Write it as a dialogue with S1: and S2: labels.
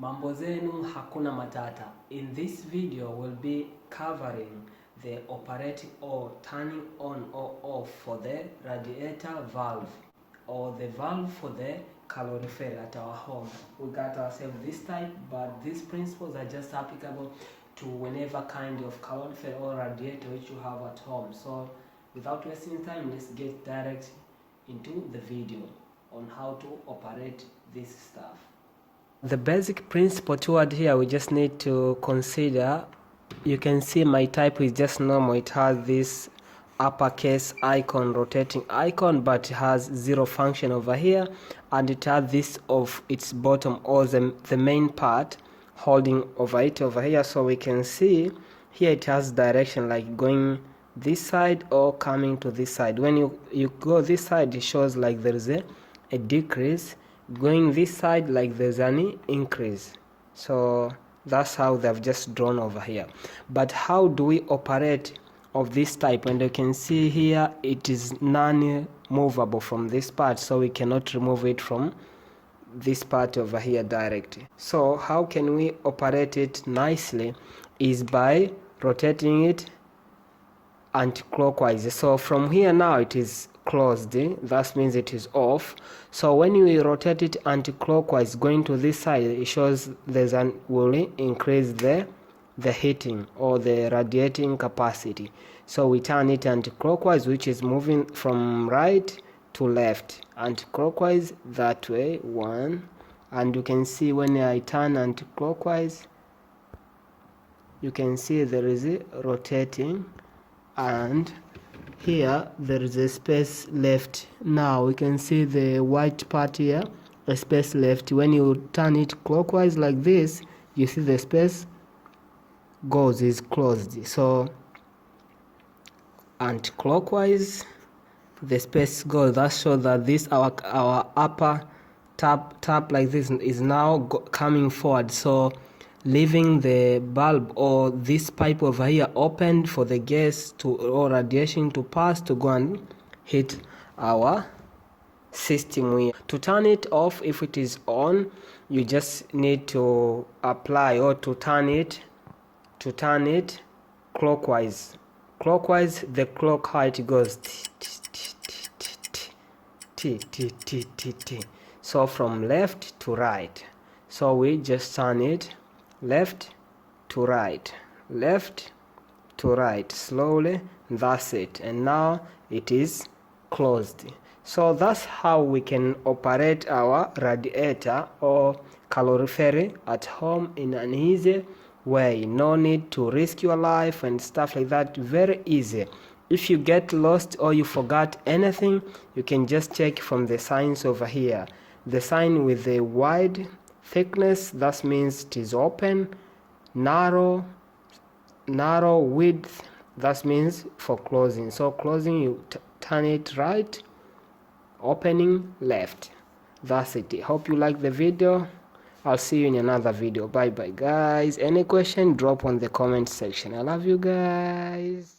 S1: Mambo zenu, hakuna matata. In this video we'll be covering the operating or turning on or off for the radiator valve or the valve for the calorifer at our home. We got ourselves this type, but these principles are just applicable to whenever kind of calorifer or radiator which you have at home. So without wasting time, let's get direct into the video on how to operate this stuff. The basic principle toward here we just need to consider. You can see my type is just normal. It has this uppercase icon, rotating icon, but it has zero function over here, and it has this of its bottom or the main part holding over it over here. So we can see here it has direction like going this side or coming to this side. When you go this side, it shows like there is a decrease. Going this side like there's an increase. So that's how they've just drawn over here. But how do we operate of this type? And you can see here it is non-movable from this part, so we cannot remove it from this part over here directly. So how can we operate it nicely is by rotating it anti-clockwise. So from here now it is closed, that means it is off. So when you rotate it anti-clockwise going to this side, it shows there's an will increase the heating or the radiating capacity. So we turn it anti-clockwise, which is moving from right to left, anti-clockwise that way, one. And you can see when I turn anti-clockwise, you can see there is a rotating, and here there is a space left. Now we can see the white part here, a space left. When you turn it clockwise like this, you see the space is closed. So anti-clockwise, the space goes. That shows that this our upper tap like this is now coming forward, so leaving the bulb or this pipe over here open for the gas to or radiation to pass to go and hit our system here. To turn it off, if it is on, you just need to apply or to turn it clockwise. Clockwise, the clock how it goes t. So from left to right. So we just turn it left to right, left to right, slowly. That's it, and now it is closed. So that's how we can operate our radiator or calorifer at home in an easy way. No need to risk your life and stuff like that. Very easy. If you get lost or you forgot anything, you can just check from the signs over here. The sign with the wide thickness, that means it is open. Narrow width, that means for closing. So closing, you turn it right, opening left. That's it. Hope you like the video. I'll see you in another video. Bye bye guys. Any question, drop on the comment section. I love you guys.